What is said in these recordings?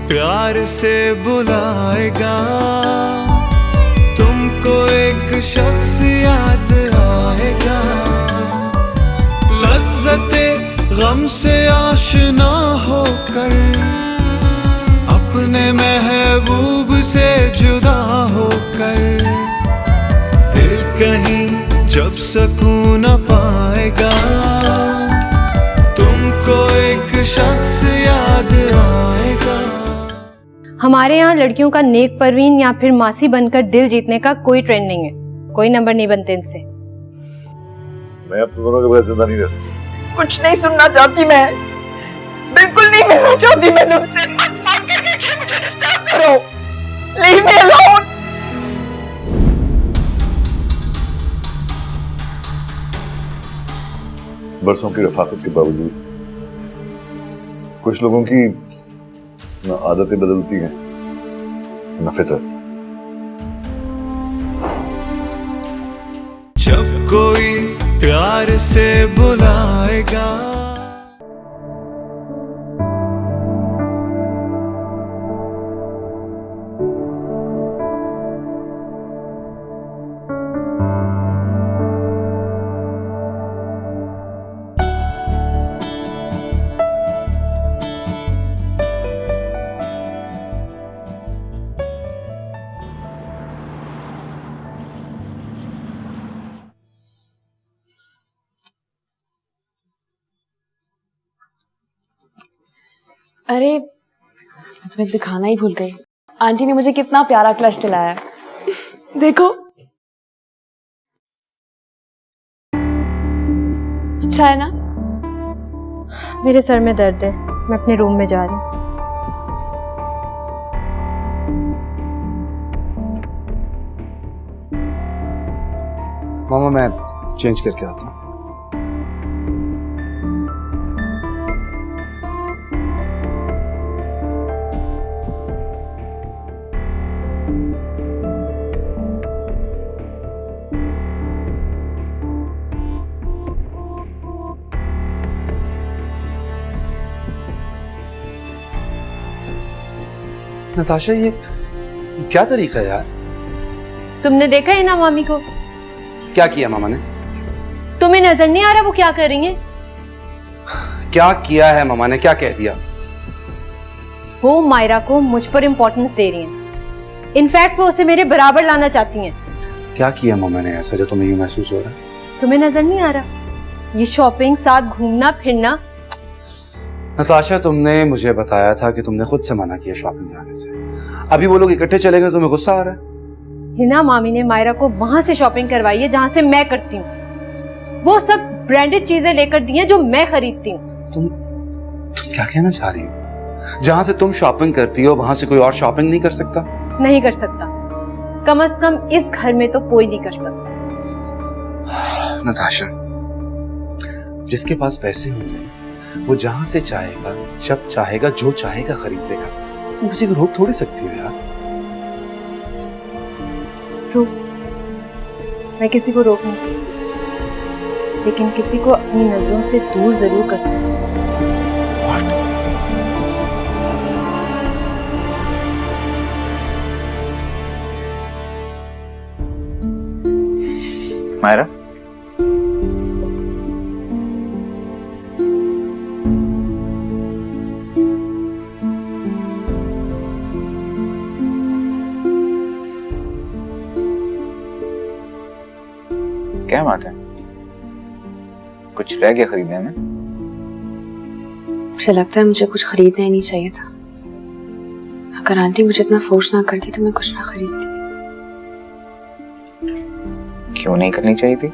प्यार से बुलाएगा, तुमको एक शख्स याद आएगा। लज्जते गम से आशना होकर, अपने महबूब से जुदा होकर, दिल कहीं जब सुकून न पाएगा, तुमको एक शख्स याद आएगा। हमारे यहाँ लड़कियों का नेक परवीन या फिर मासी बनकर दिल जीतने का कोई ट्रेंड नहीं है। कोई नंबर नहीं बनते इनसे। मैं अब दोनों के बगैर जिंदा नहीं रह सकती। कुछ नहीं सुनना चाहती मैं, बिल्कुल नहीं मिलना चाहती मैं तुमसे। मत फोन करके मुझे डिस्टर्ब करो, लीव मी अलोन। बरसों की रफाकत के बावजूद कुछ लोगों की न आदतें बदलती हैं न फितरत। जब कोई प्यार से बुलाएगा, अरे मैं तुम्हें दिखाना ही भूल गई। आंटी ने मुझे कितना प्यारा क्लच दिलाया है। देखो, अच्छा है ना? मेरे सर में दर्द है, मैं अपने रूम में जा रही हूँ। मामा मैं चेंज करके आता हूँ। नताशा ये क्या तरीका है यार? तुमने देखा है ना मामी को? क्या किया मामा ने? तुम्हें नजर नहीं आ रहा वो क्या कर रही हैं? क्या किया है मामा ने? क्या कह दिया? वो मायरा को मुझ पर इम्पोर्टेंस दे रही हैं। इनफैक्ट वो उसे मेरे बराबर लाना चाहती हैं। क्या किया मामा ने ऐसा जो तुम्हें यूं महसूस हो रहा है? तुम्हें नजर नहीं आ रहा? ये शॉपिंग, साथ घूमना फिरना। नताशा तुमने मुझे बताया था कि तुमने खुद से मना किया शॉपिंग जाने से। अभी वो लोग इकट्ठे चले गए, तुम्हें गुस्सा आ रहा है? हिना मामी ने मायरा को वहां से शॉपिंग करवाई है जहां से मैं करती हूँ। वो सब ब्रांडेड चीजें लेकर दी हैं जो मैं खरीदती हूँ। तुम क्या कहना चाह रही हो? जहां से तुम शॉपिंग करती हो वहां से कोई और शॉपिंग नहीं कर सकता? नहीं कर सकता। कम से कम इस घर में तो कोई नहीं कर सकता। नताशा, जिसके पास पैसे होंगे वो जहां से चाहेगा, जब चाहेगा, जो चाहेगा खरीद लेगा। तुम किसी को रोक थोड़ी सकती हो यार। मैं किसी को रोक नहीं सकती, लेकिन किसी को अपनी नजरों से दूर जरूर कर सकती हूँ। मायरा, क्या बात है? कुछ रह गया खरीदने में? मुझे लगता है मुझे कुछ खरीदना ही नहीं चाहिए था। अगर आंटी मुझे इतना फोर्स ना करती तो मैं कुछ ना खरीदती। क्यों नहीं करनी चाहिए थी?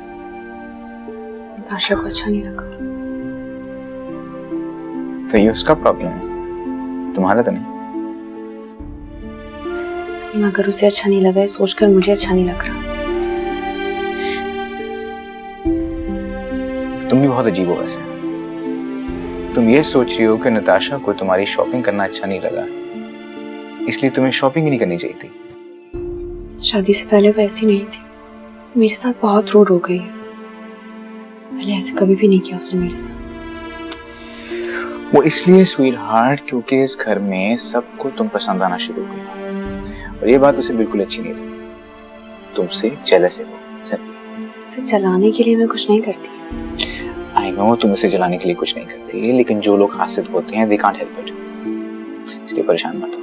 नताशा को अच्छा नहीं लगा। तो ये उसका प्रॉब्लम है, तुम्हारा तो नहीं। अगर उसे अच्छा नहीं लगा है सोचकर मुझे अच्छा नहीं लग रहा। तुम भी बहुत अजीब हो वैसे। तुम ये सोच रही हो कि नताशा को तुम्हारी शॉपिंग करना अच्छा नहीं लगा, इसलिए तुम्हें शॉपिंग ही नहीं करनी चाहिए थी। शादी से पहले वो ऐसी नहीं थी, मेरे साथ बहुत रूड हो गई है। पहले ऐसे कभी भी नहीं किया उसने मेरे साथ। वो इसलिए स्वीट हार्ट क्योंकि इस घर में सबको तुम पसंद आना शुरू हो गई और ये बात उसे बिल्कुल अच्छी नहीं लगी। तुमसे जेलस है वो सिर्फ। उसे चलाने के लिए मैं कुछ नहीं करती। आई नो तुम उसे जलाने के लिए कुछ नहीं करती, लेकिन जो लोग हासिल होते हैं दे कांट हेल्प इट, इसलिए परेशान मत हो।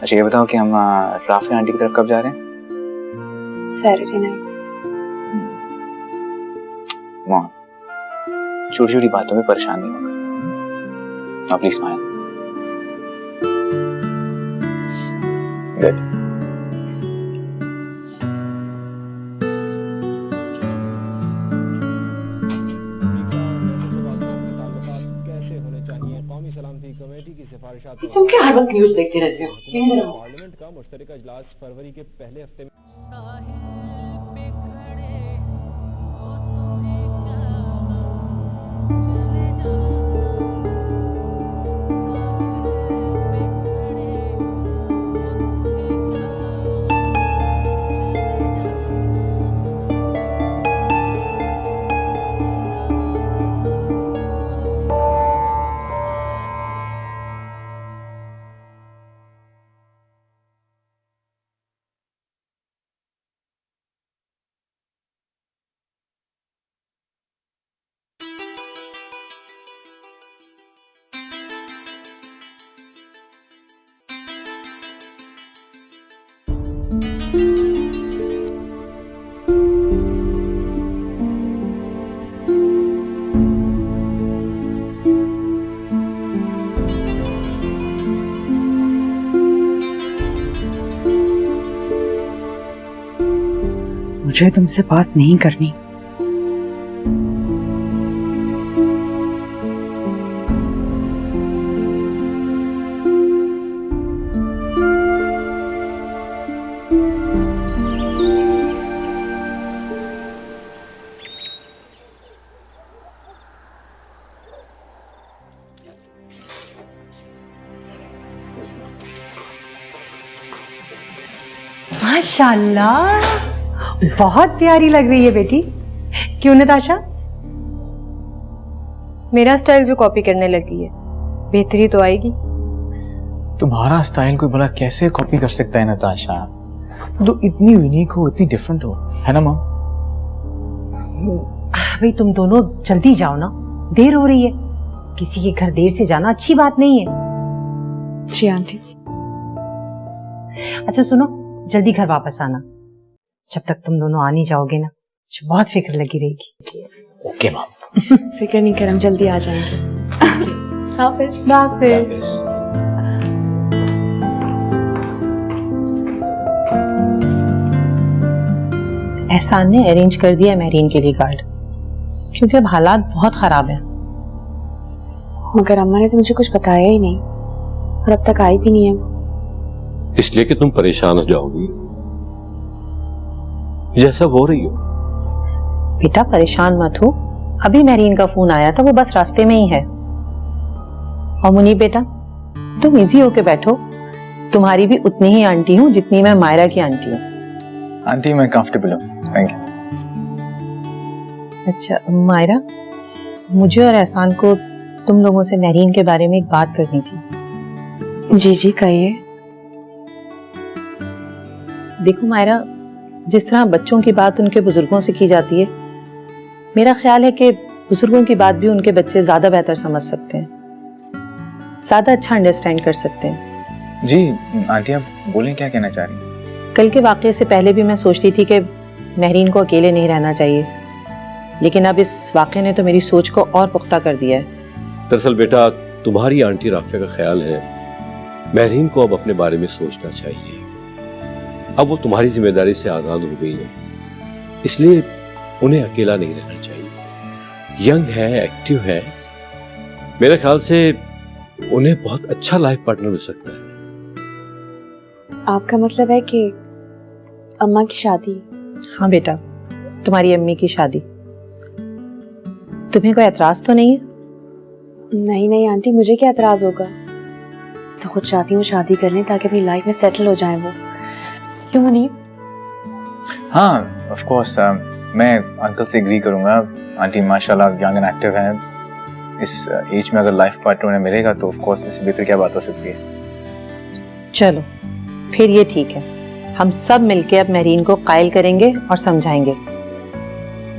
अच्छा ये बताओ कि हम राफे आंटी की तरफ कब जा रहे हैं? Saturday night. मोहन छोटी छोटी बातों में परेशान नहीं होगा। आप प्लीज स्माइल। गुड। तुम क्या हर वक्त न्यूज देखते रहते हो? पार्लियामेंट का मुश्तरका इजलास फरवरी के पहले हफ्ते में मुझे तुमसे बात नहीं करनी। माशाल्लाह, बहुत प्यारी लग रही है बेटी। क्यों नताशा? मेरा स्टाइल जो कॉपी करने लगी है, बेहतरी तो आएगी। तुम्हारा स्टाइल कोई भला कैसे कॉपी कर सकता है नताशा? तो इतनी यूनिक हो, इतनी डिफरेंट हो, है ना माँ? भाई तुम दोनों जल्दी जाओ ना, देर हो रही है। किसी के घर देर से जाना अच्छी बात नहीं है। जी आंटी। अच्छा सुनो, जल्दी घर वापस आना। जब तक तुम दोनों आ नहीं जाओगे ना, मुझे बहुत फिक्र लगी रहेगी। ओके माँ। फिक्र नहीं कर, हम जल्दी आ जाएंगे। हाफिज। हाफिज। एहसान ने अरेंज कर दिया मेहरीन के लिए कार्ड, क्योंकि अब हालात बहुत खराब हैं। मगर अम्मा ने तो मुझे कुछ बताया ही नहीं और अब तक आई भी नहीं है। इसलिए कि तुम परेशान हो जाओगी, जैसा हो रही हो। बेटा परेशान मत हो, अभी मेहरीन का फोन आया था, वो बस रास्ते में ही है। और मुनीब बेटा, तुम इजी होके बैठो, तुम्हारी भी उतनी ही आंटी हूँ जितनी मैं मायरा की आंटी हूँ। आंटी मैं कंफर्टेबल हूँ, थैंक यू। अच्छा मायरा, मुझे और एहसान को तुम लोगों से मेहरीन के बारे में एक बात करनी थी। जी जी कहिए। देखो मायरा, जिस तरह बच्चों की बात उनके बुजुर्गों से की जाती है, मेरा ख्याल है कि बुजुर्गों की बात भी उनके बच्चे ज्यादा बेहतर समझ सकते हैं, ज्यादा अच्छा अंडरस्टैंड कर सकते हैं। जी आंटी आप बोलें, क्या कहना चाह रही हैं? कल के वाकये से पहले भी मैं सोचती थी कि मेहरीन को अकेले नहीं रहना चाहिए, लेकिन अब इस वाकये ने तो मेरी सोच को और पुख्ता कर दिया है। दरअसल बेटा, तुम्हारी आंटी राफिया का ख्याल है मेहरीन को अब अपने बारे में सोचना चाहिए। अब वो तुम्हारी जिम्मेदारी से आजाद हो गई है, इसलिए उन्हें अकेला नहीं रहना चाहिए। यंग है, एक्टिव है, मेरे ख्याल से उन्हें बहुत अच्छा लाइफ पार्टनर मिल सकता है। आपका मतलब है कि अम्मा की शादी? हाँ बेटा, तुम्हारी अम्मी की शादी। तुम्हें कोई एतराज तो नहीं है? नहीं नहीं आंटी, मुझे क्या एतराज होगा। तो खुद चाहती हूँ शादी कर लें ताकि अपनी लाइफ में सेटल हो जाए वो। क्यों मुनीब? हाँ ऑफ कोर्स, मैं अंकल से एग्री करूंगा। आंटी माशाल्लाह यंग एंड एक्टिव है, इस एज में अगर लाइफ पार्टनर उन्हें मिलेगा तो ऑफ कोर्स इससे बेहतर क्या बात हो सकती है। चलो फिर ये ठीक है, हम सब मिलके अब महरीन को कायल करेंगे और समझाएंगे।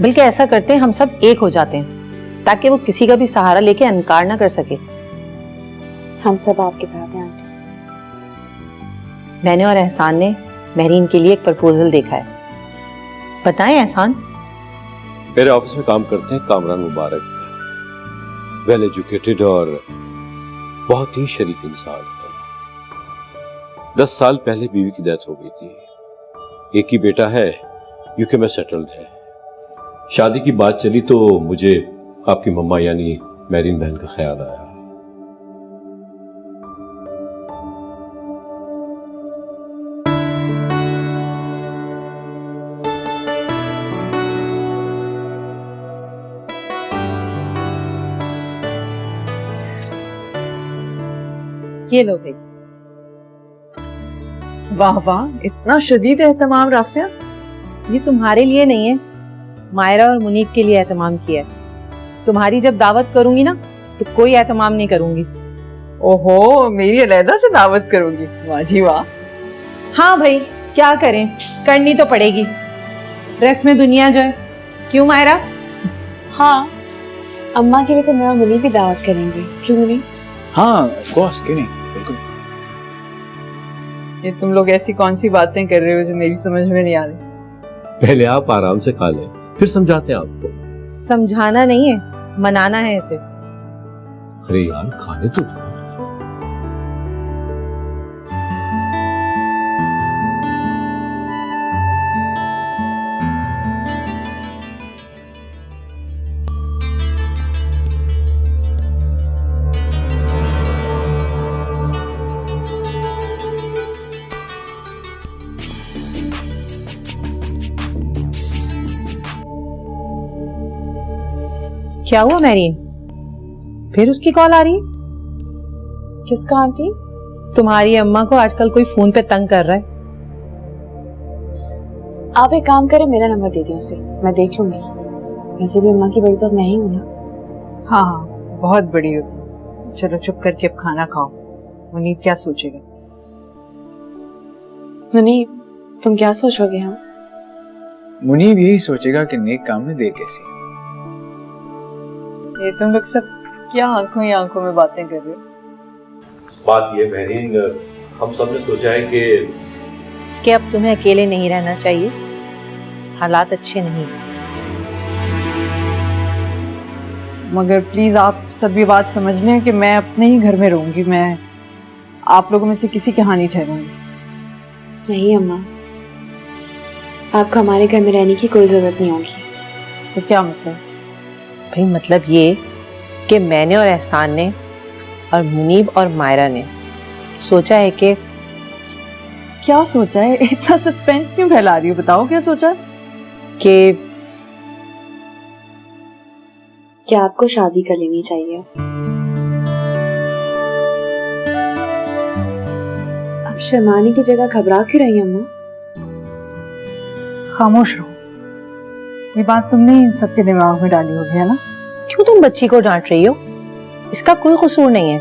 बल्कि ऐसा करते हैं, हम सब एक हो जाते हैं ताकि वो किसी का भी सहारा लेके इनकार ना कर सके। हम सब आपके साथ हैं आंटी। मैंने और एहसान ने महरीन के लिए एक प्रपोजल देखा है। बताएं एहसान। मेरे ऑफिस में काम करते हैं कामरान मुबारक, वेल एजुकेटेड और बहुत ही शरीफ इंसान है। 10 साल पहले बीवी की डेथ हो गई थी। एक ही बेटा है, यूके में सेटल्ड है। शादी की बात चली तो मुझे आपकी मम्मा यानी महरीन बहन का ख्याल आया। ये लो भाई। वाह वाह, इतना शदीद एहतमाम राफिया। ये तुम्हारे लिए नहीं है, मायरा और मुनीब के लिए एहतमाम किया है। तुम्हारी जब दावत करूंगी ना तो कोई एहतमाम नहीं करूंगी। ओहो, मेरी अलहदा से दावत करोगी? वाह जी वाह। हाँ भाई, क्या करें, करनी तो पड़ेगी, रस्म में दुनिया जो है। क्यों मायरा? हाँ, अम्मा के लिए तो मैं और मुनीब भी दावत करेंगे। क्यों मुनीब? हाँ ऑफ कोर्स, क्यों नहीं, बिल्कुल। ये तुम लोग ऐसी कौन सी बातें कर रहे हो जो मेरी समझ में नहीं आ रही? पहले आप आराम से खा लें, फिर समझाते हैं आपको। समझाना नहीं है, मनाना है इसे। अरे यार खाने तो दो। क्या हुआ महरीन, फिर उसकी कॉल आ रही है? किसका आंटी? तुम्हारी अम्मा को आजकल कोई फोन पे तंग कर रहा है। आप एक काम करें, मेरा नंबर दे दिए उसे, मैं देख लूंगी। वैसे भी अम्मा की बड़ी तो अब मैं ही हूं ना। हाँ हाँ, बहुत बड़ी हो। चलो चुप करके अब खाना खाओ, मुनीब क्या सोचेगा? मुनीब, तुम क्या सोचोगे? हाँ, मुनीब यही सोचेगा कि नेक काम में देर कैसी। ये तुम लोग सब क्या आंखों ही आंखों में बातें कर रहे हो? बात ये महरीन, हम सब ने सोचा है कि अब तुम्हें अकेले नहीं रहना चाहिए, हालात अच्छे नहीं। मगर प्लीज आप सब ये बात समझ लें कि मैं अपने ही घर में रहूंगी। मैं आप लोगों में से किसी की हानि ठहरूंगी नहीं अम्मा, आपको हमारे घर में रहने की कोई जरूरत नहीं होगी। तो क्या मतलब? भाई मतलब ये कि मैंने और एहसान ने और मुनीब और मायरा ने सोचा है कि क्या सोचा है? इतना सस्पेंस क्यों फैला रही हो? बताओ क्या सोचा? कि आपको शादी कर लेनी चाहिए। अब शर्माने की जगह घबरा क्यों रही अम्मा? खामोश रहो। ये बात तुमने इन सबके दिमाग में डाली होगी, है ना? क्यों तुम बच्ची को डांट रही हो? इसका कोई कसूर नहीं है,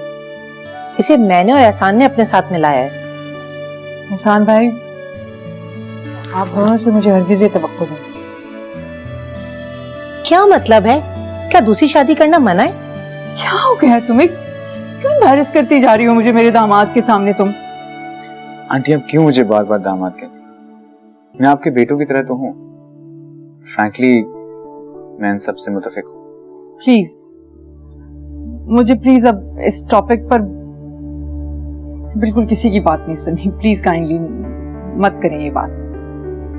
इसे मैंने और एहसान ने अपने साथ में लाया है। एहसान भाई, आप दोनों से मुझे हरगिज़ ये तवक्को नहीं। क्या मतलब है? क्या दूसरी शादी करना मना है? क्या हो गया तुम्हें? क्यों नाराज करती जा रही हो मुझे मेरे दामाद के सामने तुम? आंटी अब क्यों मुझे बार बार दामाद कहती? मैं आपके बेटों की तरह तो हूँ। फ्रैंकली मैं इन सबसे मुतफिक हूँ। प्लीज मुझे प्लीज अब इस टॉपिक पर बिल्कुल किसी की बात नहीं सुननी। प्लीज काइंडली मत करें ये बात।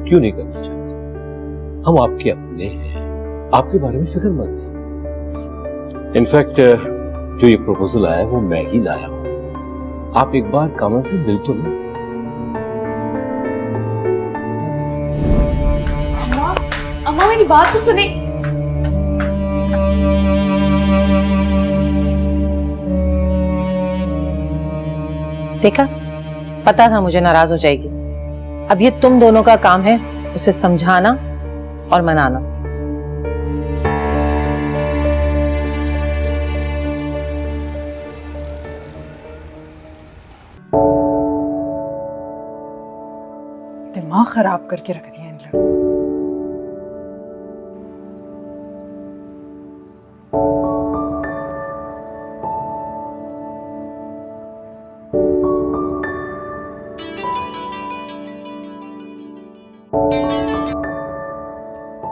क्यों नहीं करना चाहते? हम आपके अपने हैं, आपके बारे में फिक्र मत करें। इनफैक्ट जो ये प्रपोजल आया है वो मैं ही लाया हूँ। आप एक बार कामरान से मिल तो लें। अम्मा मेरी बात तो सुने। देखा, पता था मुझे नाराज हो जाएगी। अब ये तुम दोनों का काम है उसे समझाना और मनाना। खराब करके रख दिया इन लोगों ने।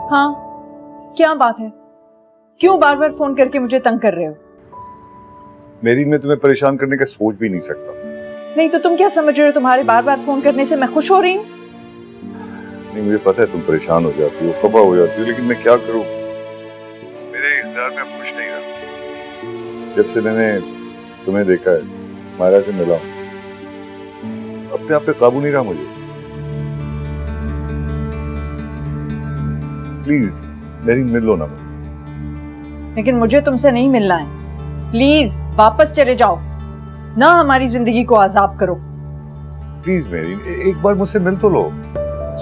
हाँ, क्या बात है? क्यों बार बार फोन करके मुझे तंग कर रहे हो? मेरी, मैं तुम्हें परेशान करने का सोच भी नहीं सकता। नहीं तो तुम क्या समझ रहे हो? तुम्हारे बार बार फोन करने से मैं खुश हो रही हूँ? नहीं, मुझे पता है तुम परेशान हो जाती हो, खफा हो जाती हो, लेकिन मैं क्या करूं? मेरे इख्तियार में अब कुछ नहीं रहा। जब से मैंने तुम्हें देखा है, मायरा से मिला हूं, अपने आप पे काबू नहीं रहा मुझे। प्लीज मेरी, मिल लो ना। लेकिन मुझे तुमसे नहीं मिलना है। प्लीज वापस चले जाओ, ना हमारी जिंदगी को आजाब करो। प्लीज मेरी, एक बार मुझसे मिल तो लो,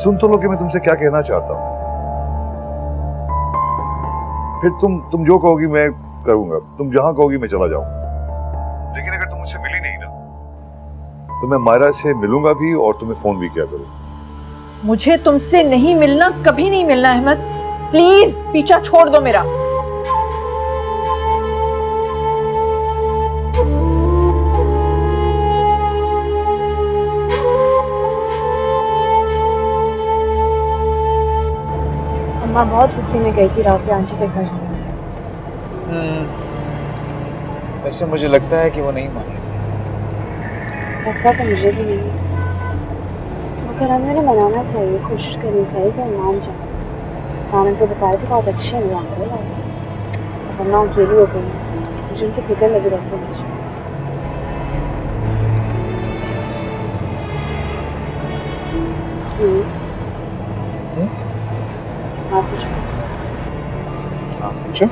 सुन तो लो कि मैं तुमसे क्या कहना चाहता हूँ। फिर तुम जो कहोगी मैं करूंगा, तुम जहां कहोगी मैं चला जाऊंगा। लेकिन अगर तुम मुझसे मिली नहीं ना, तो मैं मायरा से मिलूंगा भी और तुम्हें फोन भी किया करूंगा। मुझे तुमसे नहीं मिलना, कभी नहीं मिलना अहमद। प्लीज पीछा छोड़ दो मेरा। अम्मा बहुत गुस्से में गई थी राफिया आंटी के घर से। वैसे मुझे लगता है कि वो नहीं मानेगी। लगता तो मुझे भी नहीं, मगर हमें उन्हें मनाना चाहिए, कोशिश करनी चाहिए कि हम मान जाए। सानन को बताए थे बहुत अच्छे हैं वो अंकल, वरना अकेली हो गई, मुझे उनकी फिक्र लगी रहती है मुझे। आप पूछो तुमसे। आप पूछो।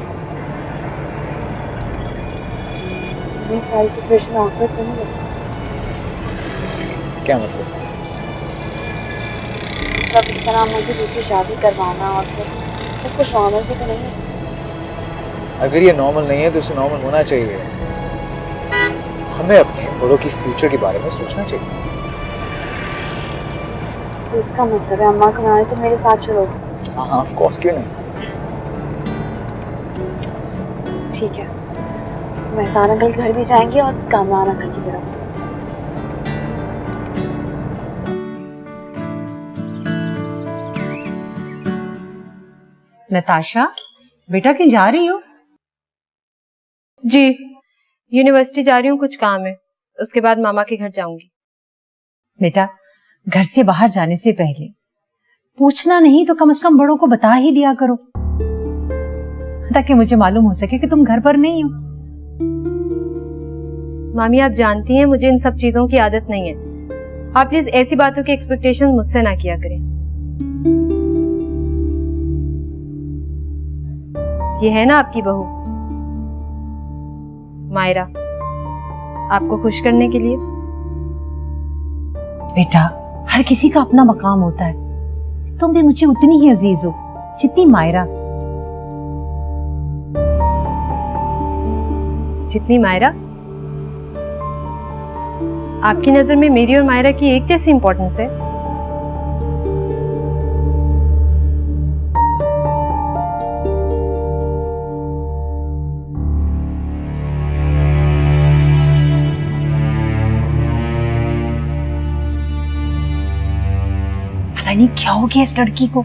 तुम्हें सारी सिचुएशन ऑकवर्ड तो नहीं लगती? क्या मतलब? जब इस तरह अम्मा की दूसरी शादी करवाना और फिर सब कुछ नॉर्मल भी तो नहीं है। अगर ये नॉर्मल नहीं है तो इसे नॉर्मल होना चाहिए। हमें अपने बड़ों की फ्यूचर के बारे में सोचना चाहिए। तो इसका मतलब है अम्मा को मनाने तो मेरे साथ चलोगे? हाँ हाँ, ऑफ कोर्स, क्यों नहीं। ठीक है, मैं एहसान अंकल के घर भी जाएंगे और कामरान अंकल की तरफ। नताशा बेटा, कहीं जा रही हो? जी, यूनिवर्सिटी जा रही हूँ, कुछ काम है, उसके बाद मामा के घर जाऊंगी। बेटा, घर से बाहर जाने से पहले पूछना नहीं तो कम से कम बड़ों को बता ही दिया करो, ताकि मुझे मालूम हो सके कि तुम घर पर नहीं हो। मामी, आप जानती हैं मुझे इन सब चीजों की आदत नहीं है। आप प्लीज ऐसी बातों की एक्सपेक्टेशन मुझसे ना किया करें। ये है ना आपकी बहू मायरा, आपको खुश करने के लिए। बेटा, हर किसी का अपना मकाम होता है। तुम भी मुझे उतनी ही अजीज हो जितनी मायरा। जितनी मायरा? आपकी नजर में मेरी और मायरा की एक जैसी इंपॉर्टेंस है? पता नहीं क्या हो गया इस लड़की को।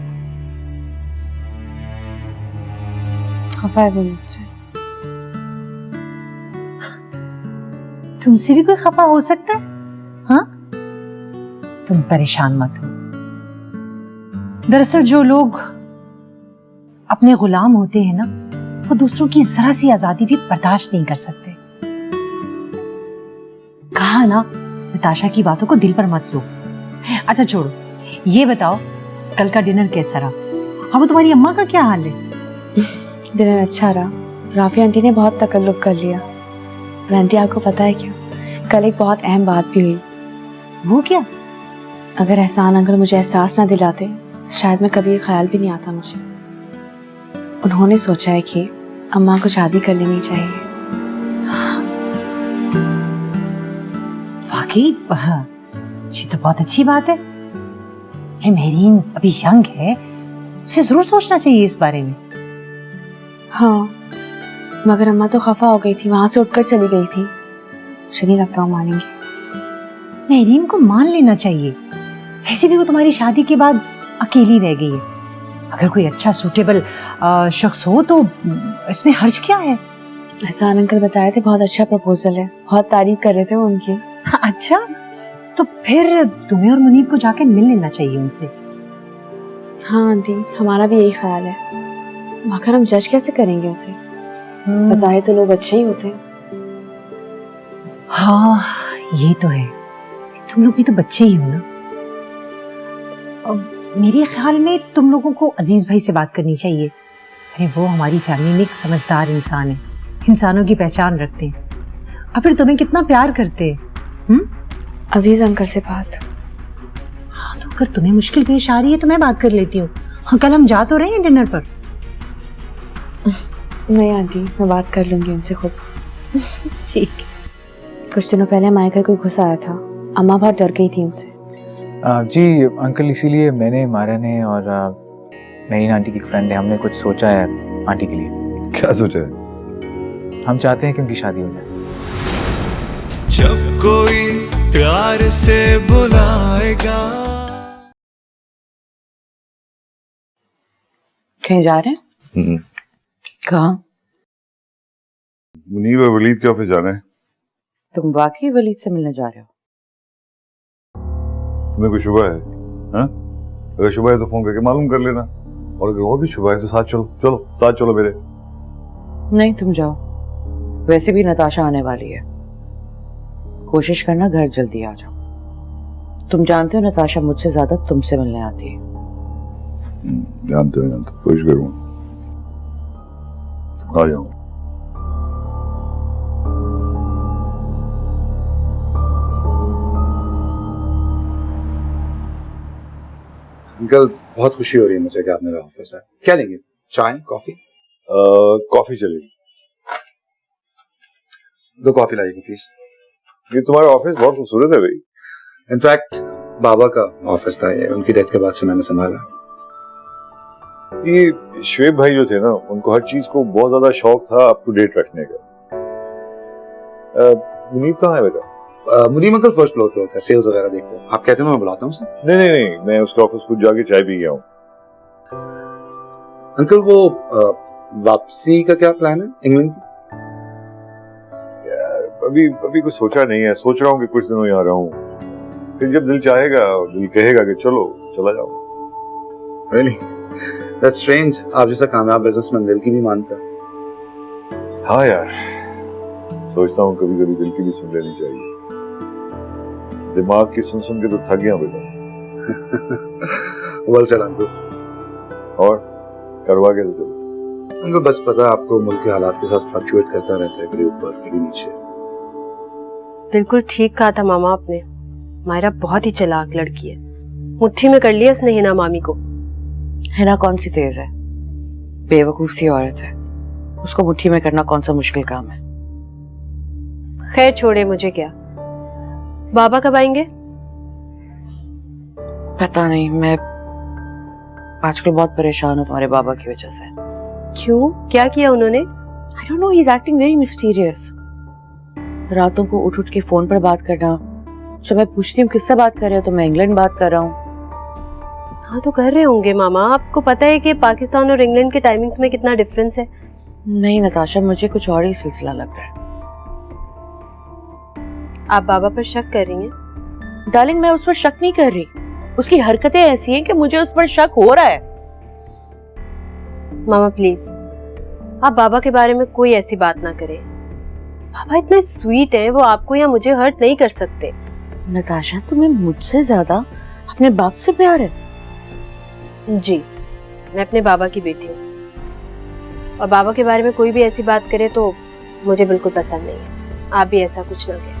खफा है वो मुझसे। तुमसे भी कोई खफा हो सकता है? हाँ, तुम परेशान मत हो। दरअसल जो लोग अपने गुलाम होते हैं ना, वो दूसरों की जरा सी आजादी भी बर्दाश्त नहीं कर सकते। कहा ना, नताशा की बातों को दिल पर मत लो। अच्छा छोड़ो, ये बताओ कल का डिनर कैसा रहा? हाँ, वो तुम्हारी अम्मा का क्या हाल है? डिनर अच्छा रहा। राफी आंटी ने बहुत तकल्लुफ कर लिया। और आंटी, आपको पता है क्या, कल एक बहुत अहम बात भी हुई। वो क्या? अगर एहसान अंकल मुझे एहसास ना दिलाते तो शायद मैं कभी ये ख्याल भी नहीं आता मुझे। उन्होंने सोचा है कि अम्मा को शादी कर लेनी चाहिए। वाकई ये तो बहुत अच्छी बात है। ये मेहरीन अभी यंग है, उसे जरूर सोचना चाहिए इस बारे में। हाँ, मगर अम्मा तो खफा हो गई थी, वहां से उठकर चली गई थी। मुझे नहीं लगता वो मानेंगी। मेहरीन को मान लेना चाहिए, वैसे भी वो तुम्हारी शादी के बाद अकेली रह गई है। अगर कोई अच्छा सूटेबल शख्स हो तो इसमें हर्ज क्या है। एहसान अंकल बताए थे बहुत अच्छा प्रपोजल है, बहुत तारीफ कर रहे थे वो उनकी। अच्छा, तो फिर तुम्हें और मुनीब को जाके मिल लेना चाहिए उनसे। हाँ आंटी, हमारा भी यही ख्याल है, मगर हम जज कैसे करेंगे उसे? बज़ाहिर तो लोग अच्छे ही होते हैं। हाँ ये तो है, तुम लोग भी तो बच्चे ही हो ना। मेरे ख्याल में तुम लोगों को अजीज भाई से बात करनी चाहिए। अरे वो हमारी फैमिली में एक समझदार इंसान है, इंसानों की पहचान रखते हैं, और फिर तुम्हें कितना प्यार करते हैं। अजीज अंकल से बात? हाँ तो अगर तुम्हें मुश्किल पेश आ रही है तो मैं बात कर लेती हूँ। हाँ कल हम जा तो रहे हैं डिनर पर। नहीं आंटी, मैं बात कर लूंगी उनसे खुद। ठीक। कुछ दिनों पहले माइकल कोई गुस्सा आया था, अम्मा बहुत डर गई थी उनसे। जी अंकल, इसीलिए मैंने, मारा ने और मेरी आंटी की फ्रेंड है, हमने कुछ सोचा है आंटी के लिए। क्या सोचा है? हम चाहते हैं कि उनकी शादी हो जाए। जब कोई प्यार से बुलाएगा। कहीं जा रहे हैं? कहाँ? मुनीब और वलीद के ऑफिस जाना है। तुम वाकई वलीद से मिलने जा रहे हो? तुम्हें कोई शुबा है? हाँ? अगर शुबा है तो फोन करके मालूम कर लेना, और अगर और भी शुबा है तो साथ चलो। चलो साथ चलो मेरे। नहीं तुम जाओ, वैसे भी नताशा आने वाली है। कोशिश करना घर जल्दी आ जाओ। तुम जानते हो नताशा मुझसे ज्यादा तुमसे मिलने आती है। जानते हो, कोशिश करूंगा, आ जाऊंगा। अंकल बहुत खुशी हो रही है मुझे कि आप मेरे ऑफिस आए। क्या लेंगे, चाय, कॉफी? कॉफी चलेगी। 2 कॉफी लाइएगा प्लीज। ये तुम्हारा ऑफिस बहुत खूबसूरत है भाई। इनफैक्ट बाबा का ऑफिस था ये, उनकी डेथ के बाद से मैंने संभाला। ये शुएब भाई जो थे ना, उनको हर चीज को बहुत ज्यादा शौक था अप टू डेट रखने का। मुनीब कहाँ है बेटा? मुनीब अंकल फर्स्ट फ्लोर पे होता है, सेल्स वगैरह देखते हैं। आप कहते हैं मैं बुलाता हूँ उसे? नहीं, मैं उसके ऑफिस खुद जाके चाय पी गया हूँ। अंकल वो वापसी का क्या प्लान है इंग्लैंड की? यार अभी कुछ सोचा नहीं है, सोच रहा हूँ कि कुछ दिनों यहाँ रहूँ, फिर जब दिल चाहेगा, दिल कहेगा कि चलो तो चला जाऊँ। Really? That's strange. आप जैसा कामयाब बिजनेसमैन दिल की भी मानता है। हाँ यार, सोचता हूँ कभी कभी दिल की भी सुन लेनी चाहिए। दिमाग की सुन के तो थक गया बेटा। Well said uncle. और करवा कैसे चलो? अंकल बस पता है आपको, मुल्क के हालात के साथ फ्लक्चुएट करता रहता है, कभी ऊपर कभी नीचे। बिल्कुल ठीक कहा था मामा आपने। मायरा बहुत ही चालाक लड़की है, मुट्ठी में कर लिया उसने हिना मामी को। हिना कौन सी तेज है, बेवकूफ सी औरत है, उसको मुट्ठी में करना कौन सा मुश्किल काम है। खैर छोड़े, मुझे क्या। बाबा कब आएंगे? पता नहीं, मैं आजकल बहुत परेशान हूँ तुम्हारे बाबा की वजह से। क्यों, क्या किया उन्होंने? I don't know, he's acting very mysterious. रातों को उठ के फोन पर बात करना, जब मैं पूछती हूँ किससे बात कर रहे हो तो मैं इंग्लैंड बात कर रहा हूँ। हाँ तो कर रहे होंगे मामा, आपको पता है कि पाकिस्तान और इंग्लैंड के टाइमिंग्स में कितना डिफरेंस है। नहीं नताशा, मुझे कुछ और ही सिलसिला लग रहा है। आप बाबा पर शक कर रही हैं? डार्लिंग मैं उस पर शक नहीं कर रही, उसकी हरकतें ऐसी हैं कि मुझे उस पर शक हो रहा है। मामा प्लीज, आप बाबा के बारे में कोई ऐसी बात ना करें। बाबा इतने स्वीट हैं, वो आपको या मुझे हर्ट नहीं कर सकते। नताशा तुम्हें मुझसे ज्यादा अपने बाप से प्यार है? जी, मैं अपने बाबा की बेटी हूँ, और बाबा के बारे में कोई भी ऐसी बात करे तो मुझे बिल्कुल पसंद नहीं है। आप भी ऐसा कुछ ना करें।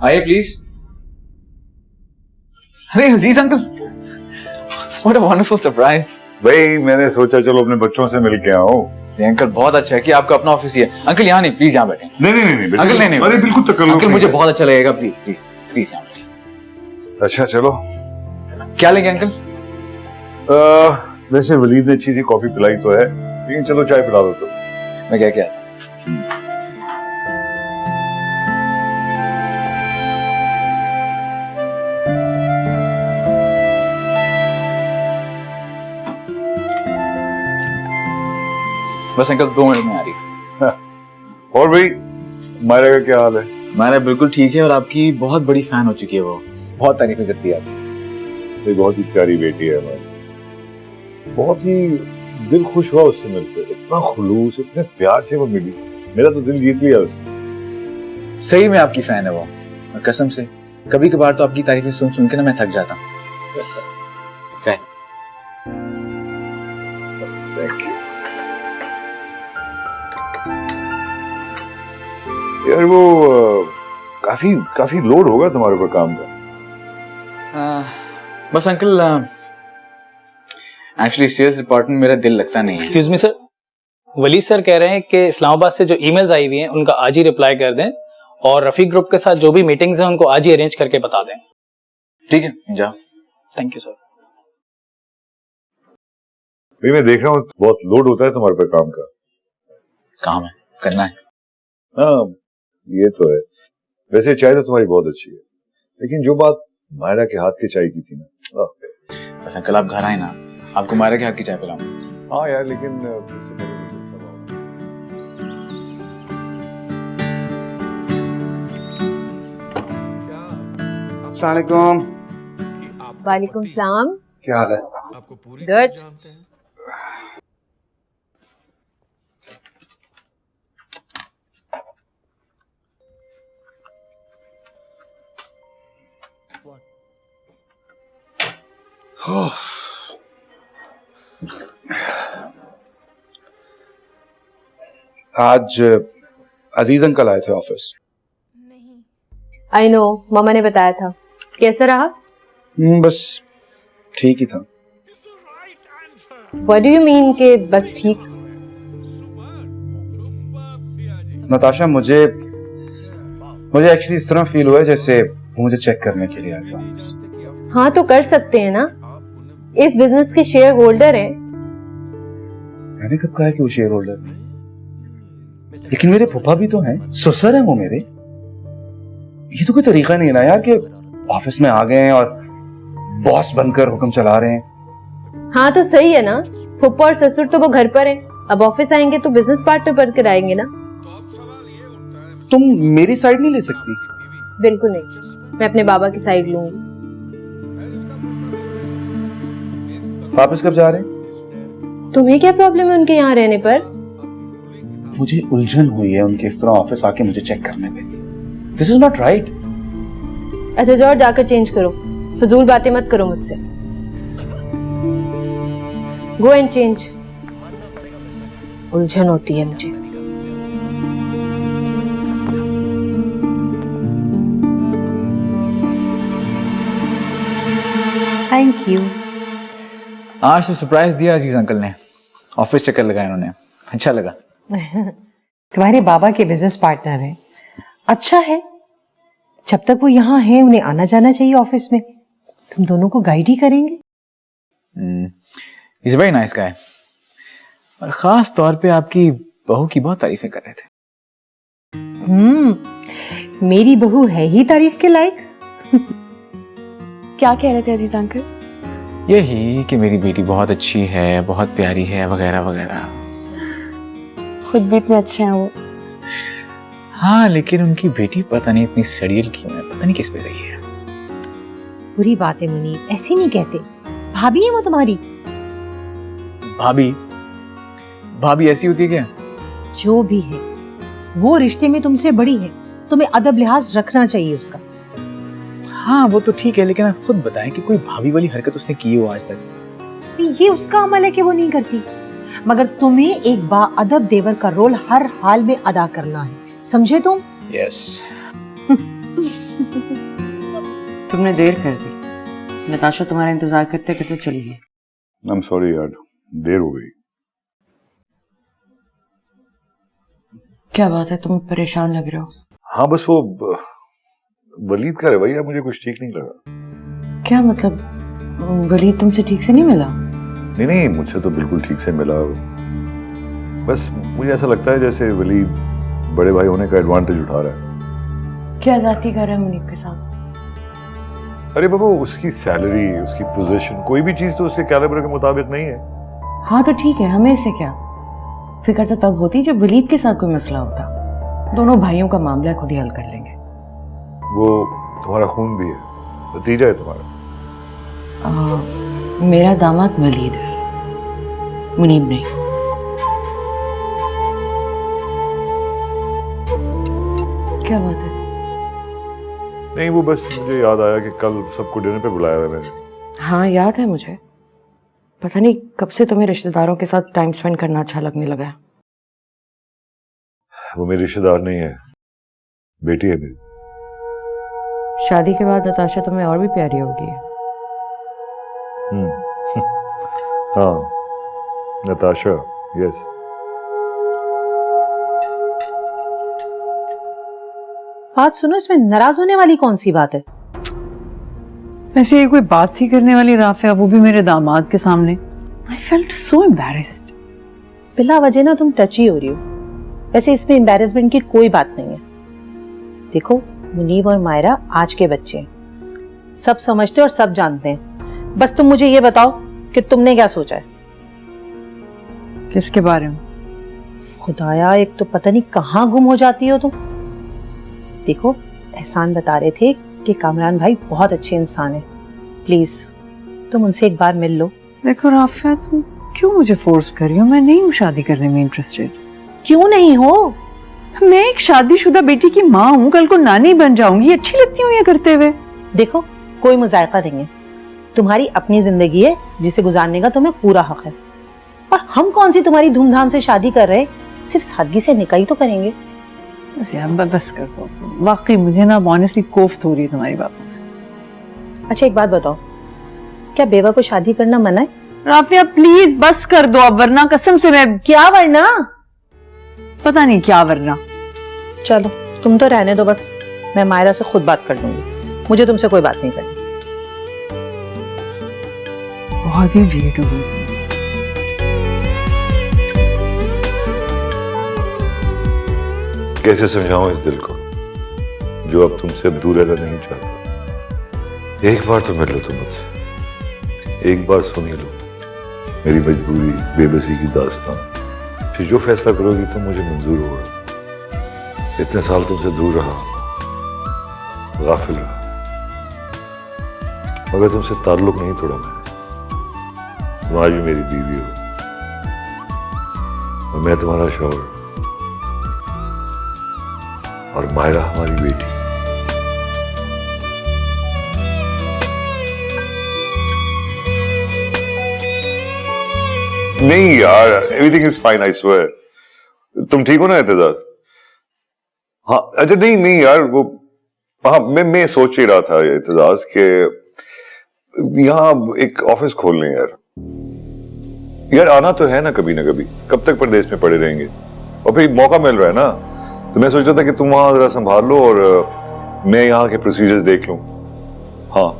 आइए प्लीज। अरे Aziz uncle, what a wonderful surprise. भाई मैंने सोचा चलो अपने बच्चों से मिल के आओ। अंकल बहुत अच्छा है कि आपका अपना ऑफिस ही है। अंकल यहाँ नहीं, प्लीज यहाँ बैठे। नहीं नहीं नहीं अंकल नहीं नहीं, अरे बिल्कुल तकल्लुफ़ अंकल नहीं मुझे है। बहुत अच्छा लगेगा, प्लीज प्लीज प्लीज यहाँ बैठे। अच्छा चलो। क्या लेंगे अंकल? वैसे वलीद ने अच्छी सी कॉफी पिलाई तो है, लेकिन चलो चाय पिला दो तो। मैं क्या क्या बस अंकल 2 मिनट में आ रही है। और भाई मायरा का क्या हाल है? मायरा बिल्कुल ठीक है और आपकी बहुत बड़ी फैन हो चुकी है। वो बहुत तारीफें करती है आपकी। ये बहुत ही प्यारी बेटी है हमारी, बहुत ही दिल खुश हुआ उससे मिलकर, इतना खुलूस, इतने प्यार से वो मिली, मेरा तो दिल जीत लिया उसने। सही में आपकी फैन है वो, और कसम से कभी कभार तो आपकी तारीफें सुन सुन के ना मैं थक जाता हूँ। चाय। थैंक यू यार। वो काफी काफी लोड होगा तुम्हारे ऊपर काम का। बस अंकल एक्चुअली सेल्स डिपार्टमेंट मेरा दिल लगता नहीं है। एक्सक्यूज मी सर, वली सर कह रहे हैं कि इस्लामाबाद से जो ईमेल्स आई हुई हैं उनका आज ही रिप्लाई कर दें और रफीक ग्रुप के साथ जो भी मीटिंग्स हैं उनको आज ही अरेंज करके बता दें। ठीक है जाओ। Thank you sir. भाई मैं देख रहा हूँ बहुत लोड होता है तुम्हारे पे काम का। काम है, करना है। हाँ ये तो है। वैसे चाय तो तुम्हारी बहुत अच्छी है, लेकिन जो बात मायरा के हाथ की चाय की थी ना, बस अंकल आप घर आए ना, आपको मायरा के हाथ की चाय पिलाऊं। हाँ यार, लेकिन इससे पहले अस्सलाम वालेकुम। वालेकुम सलाम। क्या हाल है? आपको पूरी Good. जानते हैं। आज अजीज अंकल आए थे ऑफिस। आई नो, मामा ने बताया था। कैसा रहा? बस ठीक ही था। What do you mean कि बस ठीक? नताशा मुझे एक्चुअली इस तरह फील हुआ है जैसे वो मुझे चेक करने के लिए आए थे ऑफिस। हाँ तो कर सकते हैं ना, इस बिजनेस के शेयर होल्डर हैं। मैंने कब कहा कि वो शेयर होल्डर है? लेकिन मेरे फूफा भी तो हैं, ससुर हैं वो मेरे। ये तो कोई तरीका नहीं है ना यार कि ऑफिस में आ गए हैं और बॉस बनकर हुक्म चला रहे हैं। हाँ तो सही है ना, फुप्पा और ससुर तो वो घर पर हैं, अब ऑफिस आएंगे तो बिजनेस पार्टनर बनकर आएंगे ना। तुम मेरी साइड नहीं ले सकती? बिल्कुल नहीं, मैं अपने बाबा की साइड लूंगी। वापस कब जा रहे हैं? तुम्हें क्या प्रॉब्लम है उनके यहाँ रहने पर? मुझे उलझन हुई है उनके इस तरह ऑफिस आके मुझे चेक करने पे। This is not right. अच्छा जाओ, जाकर चेंज करो, फजूल बातें मत करो मुझसे। Go and change. उलझन होती है मुझे। Thank you. आज तो सरप्राइज दिया अजीज अंकल ने, ऑफिस चक्कर लगाया उन्होंने, अच्छा लगा। तुम्हारे बाबा के बिजनेस पार्टनर हैं, अच्छा है। जब तक वो यहाँ हैं उन्हें आना जाना चाहिए ऑफिस में, तुम दोनों को गाइड ही करेंगे। इज वेरी नाइस गाय, और खास तौर पे आपकी बहू की बहुत तारीफें कर रहे थे। मेरी बहू है ही तारीफ के लायक। क्या कह रहे थे अजीज अंकल? यही कि मेरी बेटी बहुत अच्छी है, बहुत प्यारी है, वगैरह वगैरह। खुद भी इतने अच्छे हैं वो। हाँ लेकिन उनकी बेटी पता नहीं इतनी सड़ियल क्यों है, पता नहीं किस पे गई है। बुरी बात है मुनीब, ऐसे नहीं कहते। भाभी है वो तुम्हारी। भाभी? भाभी ऐसी होती है क्या? जो भी है वो रिश्ते में तुमसे बड़ी है, तुम्हें अदब लिहाज रखना चाहिए उसका। हाँ वो तो ठीक है, लेकिन आप खुद बताएं कि कोई भाभी वाली हरकत उसने की हो आज तक? ये उसका अमल है कि वो नहीं करती, मगर तुम्हें एक बाअदब देवर का रोल हर हाल में अदा करना है, समझे तुम? यस। तुमने देर कर दी, नताशा तुम्हारा इंतजार करते करते चली गई। आई एम सॉरी यार, देर हो गई। क्या बात है, तुम परेशान लग रहे हो? हाँ बस वो वलीद का रवैया मुझे कुछ ठीक नहीं लगा। क्या मतलब, वलीद तुमसे ठीक से नहीं मिला? नहीं नहीं, मुझसे तो बिल्कुल ठीक से मिला। बस मुझे ऐसा लगता है जैसे वलीद बड़े भाई होने का एडवांटेज उठा रहा है। क्या जाती कर रहा है मुनीब के साथ? अरे बाबा, उसकी सैलरी, उसकी पोजीशन, कोई भी चीज तो उसके कैलिबर के मुताबिक नहीं है। हाँ तो ठीक है, हमें इससे क्या फिक्र तो तब होती जब वलीद के साथ कोई मसला होता। दोनों भाइयों का मामला खुद ही हल कर लेंगे। वो तुम्हारा खून भी है, भतीजा है तुम्हारा। मेरा दामाद वलीद है, मुनीब नहीं। क्या बात है? नहीं वो बस मुझे याद आया कि कल सबको डिनर पे बुलाया है मैंने। हाँ याद है मुझे, पता नहीं कब से तुम्हें रिश्तेदारों के साथ टाइम स्पेंड करना अच्छा लगने लगा है। वो मेरी रिश्तेदार नहीं है, बेटी है मेरी। शादी के बाद नताशा तुम्हें और भी प्यारी होगी। हाँ नताशा, यस। बात सुनो, इसमें नाराज होने वाली कौन सी बात है? वैसे ये कोई बात थी करने वाली राफिया, वो भी मेरे दामाद के सामने। I felt so embarrassed. बिला वजह ना तुम टची हो रही हो। वैसे इसमें एम्बैरेसमेंट की कोई बात नहीं है। देखो, मुनीब और मायरा आज के बच्चे हैं, सब समझते और सब जानते हैं। बस तुम मुझे ये बताओ कि तुमने क्या सोचा है। किसके बारे में? खुदाया, एक तो पता नहीं कहाँ गुम हो जाती हो तुम। देखो, एहसान बता रहे थे कि कामरान भाई बहुत अच्छे इंसान है, प्लीज तुम उनसे एक बार मिल लो। देखो राफिया, तुम क्यों मुझे फोर्स कर रही हो? मैं नहीं हूँ शादी करने में इंटरेस्टेड। क्यों नहीं हो? मैं एक शादीशुदा बेटी की माँ हूँ, कल को नानी बन जाऊंगी। अच्छी लगती हूँ ये करते हुए। देखो, कोई मुजायका नहीं है, तुम्हारी अपनी जिंदगी है जिसे गुजारने का तुम्हें पूरा हक है। और हम कौन सी तुम्हारी धूमधाम से शादी कर रहे, सिर्फ सादगी से निकाह ही तो करेंगे। बस कर दो, वाकई मुझे ना ऑनेस्टली कोफ्त हो रही है तुम्हारी बातों से। अच्छा एक बात बताओ, क्या बेवा को शादी करना मना है? राफिया प्लीज बस कर दो अब, वरना कसम से मैं। क्या वरना? पता नहीं क्या वरना। चलो तुम तो रहने दो, बस मैं मायरा से खुद बात कर लूंगी, मुझे तुमसे कोई बात नहीं करनी। बहुत ही लेट हो गई। कैसे समझाऊं इस दिल को जो अब तुमसे अब दूर रहना नहीं चाहता। एक बार तो मिल लो तुम मुझसे, एक बार सुन ही लो मेरी मजबूरी, बेबसी की दास्तान। फिर जो फैसला करोगी तुम मुझे मंजूर होगा। इतने साल तुमसे दूर रहा, गाफिल रहा, मगर तुमसे ताल्लुक नहीं तोड़ा मैंने। तुम आज भी मेरी बीवी हो और मैं तुम्हारा शौहर, और मायरा हमारी बेटी। नहीं यार, everything is fine, I swear. तुम ठीक हो ना एतजाज? हाँ अच्छा, नहीं नहीं यार, वो हाँ मैं सोच ही रहा था एतजाज के यहाँ एक ऑफिस खोल लें यार। यार आना तो है ना कभी, कब तक परदेश में पड़े रहेंगे? और फिर मौका मिल रहा है ना, तो मैं सोच रहा था कि तुम वहां जरा संभाल लो और मैं यहाँ के प्रोसीजर्स देख लूं। हाँ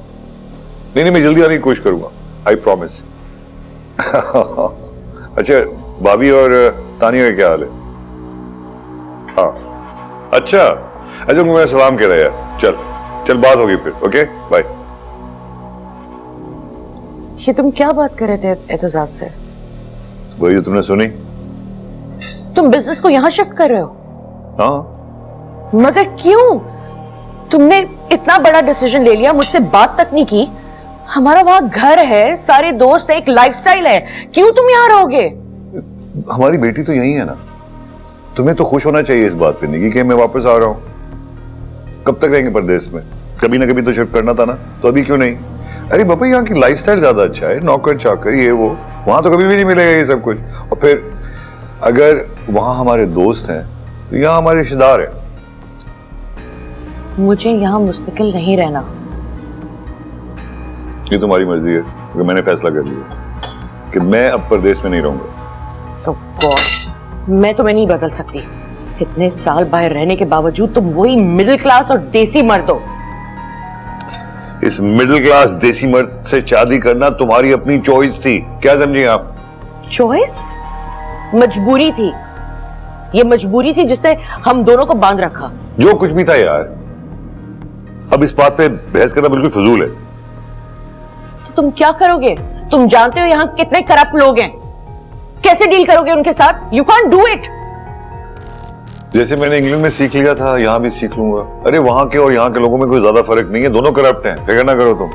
नहीं मैं जल्दी आने की कोशिश करूंगा, आई प्रॉमिस। अच्छा भाभी और तानिया का क्या हाल है? हाँ अच्छा मैं सलाम कह रहा यार। चल बात होगी फिर, ओके बाय। ये तुम क्या बात कर रहे थे एतजाज से? वही जो तुमने सुनी। तुम बिजनेस को यहाँ शिफ्ट कर रहे हो? हाँ। मगर क्यों? तुमने इतना बड़ा डिसीजन ले लिया, मुझसे बात तक नहीं की। हमारा वहां घर है, सारे दोस्त है, एक लाइफस्टाइल है, क्यों तुम यहाँ रहोगे? हमारी बेटी तो यही है ना, तुम्हें तो खुश होना चाहिए इस बात पे निकी कि मैं वापस आ रहा हूँ। कब तक रहेंगे परदेश में? कभी ना कभी तो शिफ्ट करना था ना, तो अभी क्यों नहीं? अरे बाबा यहाँ की लाइफस्टाइल ज्यादा अच्छा है, नौकर चाकर ये वो, वहां तो कभी भी नहीं मिलेगा ये सब कुछ। और फिर अगर वहां हमारे दोस्त हैं तो यहाँ हमारे रिश्तेदार हैं। मुझे यहाँ मुस्तकिल नहीं रहना। ये तुम्हारी मर्जी है, क्योंकि मैंने फैसला कर लिया। कि मैं अब परदेश में नहीं रहूंगा। Oh God, मैं तुम्हें नहीं बदल सकती। इतने साल बाहर रहने के बावजूद तुम वही मिडिल क्लास और देसी मर्द हो। इस मिडिल क्लास देसी मर्द से शादी करना तुम्हारी अपनी चॉइस थी, क्या समझे आप? चॉइस? मजबूरी थी। ये मजबूरी थी जिसने हम दोनों को बांध रखा। जो कुछ भी था यार, अब इस बात पे बहस करना बिल्कुल फजूल है। तो तुम क्या करोगे? तुम जानते हो यहाँ कितने करप्ट लोग हैं। कैसे डील करोगे उनके साथ? You can't do it. जैसे मैंने इंग्लैंड में सीख लिया था, यहाँ भी सीख लूंगा। अरे वहां के और यहाँ के लोगों में कोई ज्यादा फर्क नहीं है, दोनों करप्ट हैं। फिक्र ना करो तुम।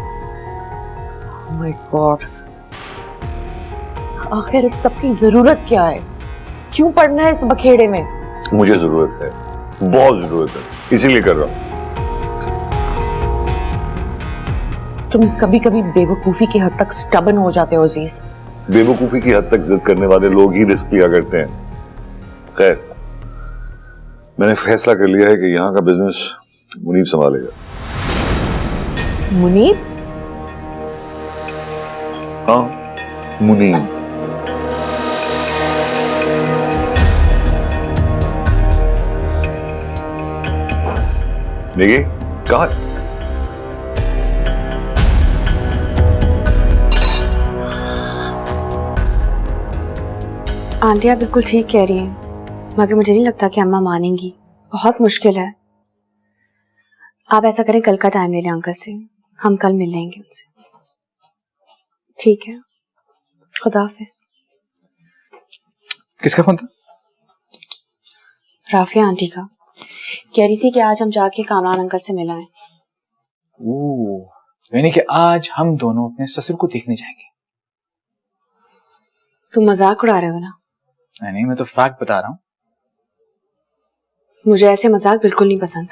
माय गॉड, आखिर इस सब की जरूरत क्या है? क्यों पढ़ना है इस बखेड़े में? मुझे जरूरत है, बहुत जरूरत है, इसीलिए कर रहा हूं। तुम कभी कभी बेवकूफी की हद तक स्टबन हो जाते हो अजीज। बेवकूफी की हद तक जिद करने वाले लोग ही रिस्क लिया करते हैं। खैर, मैंने फैसला कर लिया है कि यहाँ का बिजनेस मुनीब संभालेगा। मुनीब? हाँ, मुनीब। देखिए कहा आंटी आप बिल्कुल ठीक कह रही हैं, मगर मुझे नहीं लगता कि अम्मा मानेंगी। बहुत मुश्किल है। आप ऐसा करें, कल का टाइम ले लें अंकल से, हम कल मिल लेंगे उनसे। ठीक है, खुदा हाफिज। किसका फोन था? राफिया आंटी का। कह रही थी कि आज हम जाके कामरान अंकल से मिलाएं। ओह, यानी कि आज हम दोनों अपने ससुर को देखने जाएंगे। तुम मजाक उड़ा रहे हो ना? नहीं, मैं तो फैक्ट बता रहा हूँ। मुझे ऐसे मजाक बिल्कुल नहीं पसंद।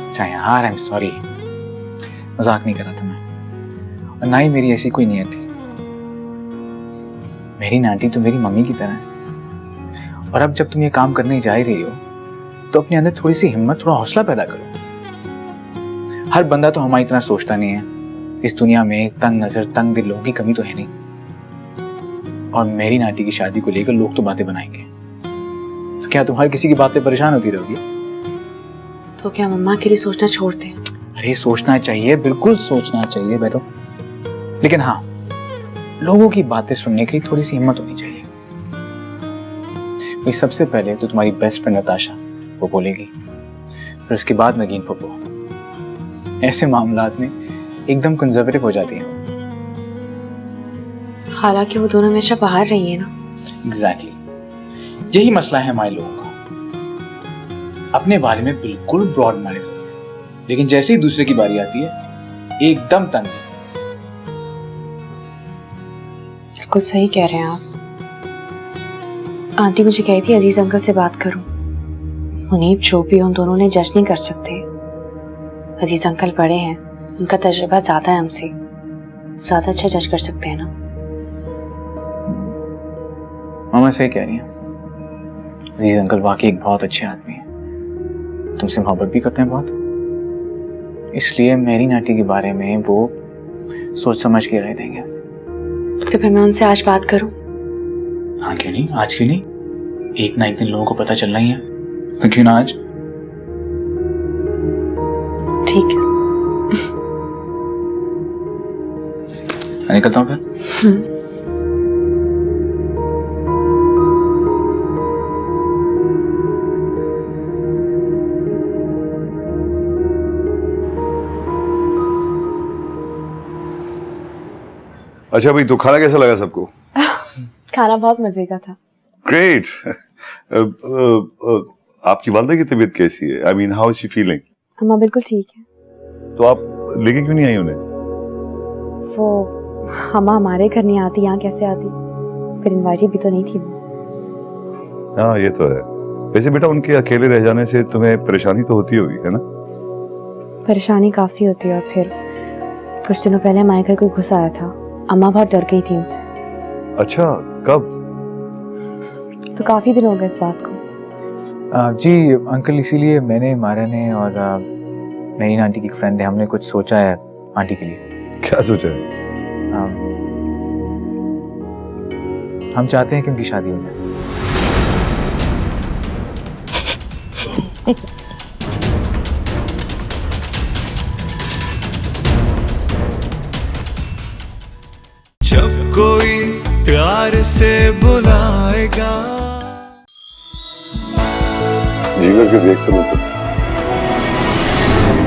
अच्छा यार, आई एम सॉरी, मजाक नहीं कर रहा था मैं, और ना ही मेरी ऐसी कोई नीयत थी। मेरी नाटी तो मेरी मम्मी की तरह है, और अब जब तुम ये काम करने जा ही रही हो तो अपने अंदर थोड़ी सी हिम्मत, थोड़ा हौसला पैदा करो। हर बंदा तो हमारी तरह सोचता नहीं है। इस दुनिया में तंग नजर, तंग दिल लोगों की कमी तो है नहीं, और मेरी नाटी की शादी को लेकर लोग तो बातें बनाएंगे। तो क्या तुम हर किसी की बात पे परेशान होती रहोगी? तो क्या मम्मा के लिए सोचना छोड़ दें? अरे सोचना चाहिए, बिल्कुल सोचना चाहिए बेटो, लेकिन हाँ, लोगों की बातें सुनने की थोड़ी सी हिम्मत होनी चाहिए। भाई सबसे पहले तो तुम्हारी बेस्ट फ्रेंड नताशा वो बोलेगी, फिर उसके बाद नगीन फप्पो। ऐसे मामलात में एकदम कंजर्वेटिव हो जाती है। हालांकि वो दोनों हमेशा बाहर रही है ना। एग्जैक्टली, यही मसला है हमारे लोगों का। अपने बारे में बिल्कुल ब्रॉड माइंडेड, लेकिन जैसे ही दूसरे की बारी आती है एकदम तंग है। बिल्कुल सही कह रहे हैं आप। आंटी मुझे कही थी अजीज अंकल से बात करूं। मुनीब जो भी हम दोनों ने जज नहीं कर सकते। अजीज अंकल बड़े हैं, उनका तजुर्बा ज्यादा है हमसे, ज्यादा अच्छा जज कर सकते हैं ना। मामा सही कह रही हैं। अजीज अंकल वाकई एक बहुत अच्छे आदमी हैं, तुमसे मोहब्बत भी करते हैं बहुत, इसलिए मेरी नाटी के बारे में वो सोच समझ के राय देंगे। तो फिर मैं उनसे आज बात करूं? हाँ क्यों नहीं, आज क्यों नहीं, एक ना एक दिन लोगों को पता चलना ही है, तो क्यों ना आज। ठीक है। मैं निकलता हूँ फिर। अच्छा भाई, तो खाना कैसा लगा सबको? खाना बहुत मजे का था। ग्रेट। आपकी वालदा की तबीयत कैसी है? I mean how is she feeling? अम्मा बिल्कुल ठीक है। तो आप लेके क्यों नहीं आई उन्हें? वो अम्मा हमारे घर नहीं आती, यहाँ कैसे आती? फिर इनवाइटेड भी तो नहीं थी वो। हाँ ये तो है। वैसे बेटा उनके अकेले रह जाने से तुम्हें परेशानी तो होती होगी, है ना? परेशानी काफी होती है, और फिर कुछ दिनों पहले हमारे घर कोई घुस आया था। अम्मा बहुत डर गई थी उनसे। अच्छा, कब? तो काफी दिन हो गए इस बात को। जी अंकल, इसीलिए मैंने, मारा ने और मेरी आंटी की फ्रेंड है, हमने कुछ सोचा है आंटी के लिए। क्या सोचा है? हम चाहते हैं कि उनकी शादी हो जाए। जब कोई प्यार से बुलाएगा। जीवर के देख तो मुझे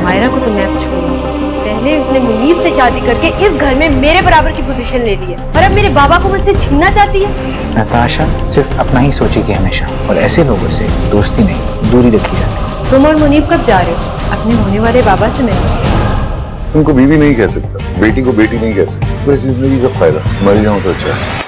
मायरा को तो मैं अब छोड़ूंगी। पहले उसने मुनीब से शादी करके इस घर में मेरे बराबर की पोजीशन ले ली है और अब मेरे बाबा को मुझसे छीनना चाहती है। नताशा सिर्फ अपना ही सोचेगी हमेशा, और ऐसे लोगों से दोस्ती नहीं, दूरी रखी जाती है। तुम और मुनीब कब जा रहे हो? अपने होने वाले बाबा से मिलने। तुमको बीवी नहीं कह सकता, बेटी को बेटी नहीं कह सकता, तो इस जिंदगी का फायदा, मर जाऊं तो अच्छा है।